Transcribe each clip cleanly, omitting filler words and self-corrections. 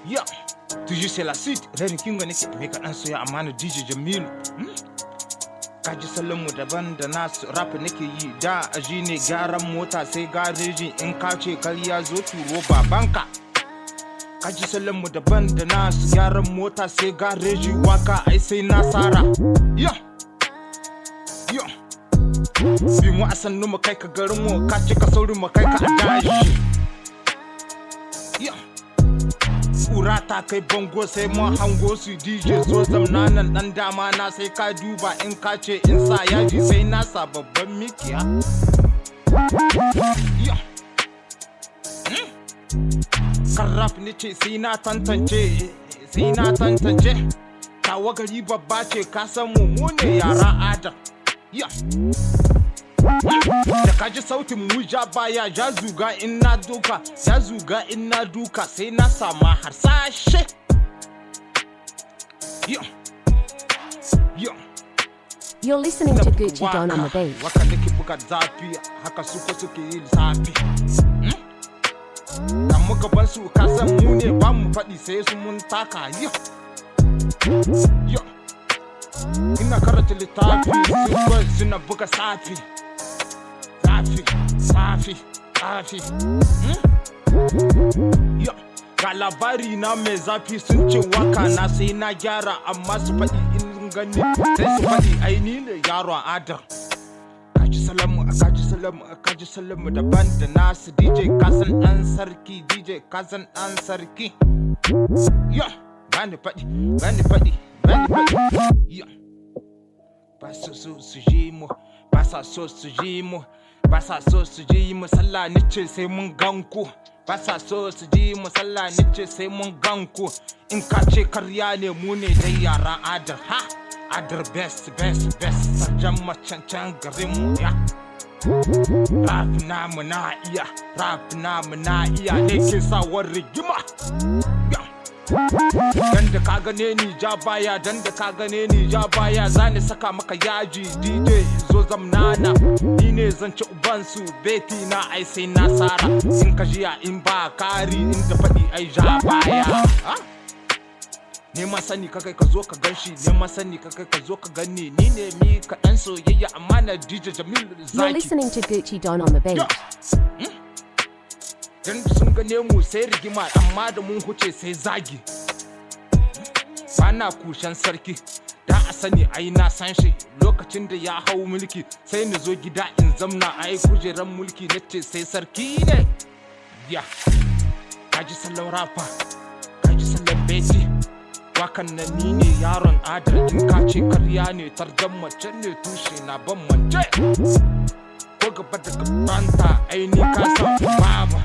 Yeah, toujours c'est la suite. Reni kinga nake Mika dan soya Amanar Djamilu. Kaji salon mu daban da nasu rap nake yi da aji ne gyaran mota sai gareji in ka ce karya zo turo babanka. Kaji salon mu daban da nasu gyaran mota sai gareji waka ai sai nasara. Yeah. Bi mu a sannu mu kai ka garin mu ka ce ka sauri mu kai ka a daji. Kura ta kai bango sai mun hango su DJ zo zamna nan dan dama na sai ka duba in ka ce in sa yaji sai na sa babban mikiya. Karraf ni ce sai na tantance tawa gari babba ce ka san mu ne yara adam. Da kaji sautin mu ja baya ja zuga in na duka sai na sama harsashe. You're listening to Gucci Don on the beat. Wakar nake buga zafi haka suke yin zafi. Dan muka ban su ka san mu ne ba mu faɗi sai su mun taka. Ina karanta littafi suna buga safi. Ga labari na mai zafi sun ce waka na sai na gyara amma su faɗi in gani sai su faɗi aini ne yaro adar. Kaji salamu daban da nasu DJ kasan ɗan sarki. Bani faɗi. Ba sa so su ji mu sallah nice sai mun ganku. Ba sa so su ji mu sallah nice sai mun ganku. In ka ce karya ne mu ne dai yara adar ha. Adar best sarjan macancan garin mu ya. Rap namu na iya ne ke sawar rigima. Dan da ka gane ni ja baya zani saka maka yaji DJ zo zamnana ni ne zan ci ubansu beti na ai sai nasara in ka jiya in ba kari in da faɗi ai ja baya. Ne ma sani ka kai ka zo ka ganshi gani ni ne Mika dan soyayya Amanar Djamilu Zaki. You're listening to Gucci Don on the beat. Dan sun gane mu sai rigima amma da mun huce sai zagi. Bana kushen sarki da a sani ai na san shi lokacin da ya hau mulki sai ni zo gida in zamna ai kujeran mulki nace sai sarki ne. Kaji salon rafa kaji salon beti wakan nan ni ne yaron adar in ka ce karya ne tarjan mace ne tushe na ban mance. Ko gaba da gabanta ai ni ka san baba.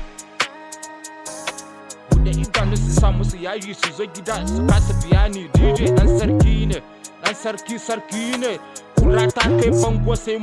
Da idanu su sa musu yayi su zo gida su kasa biya ni DJ dan sarki ne kura ta kai bango sai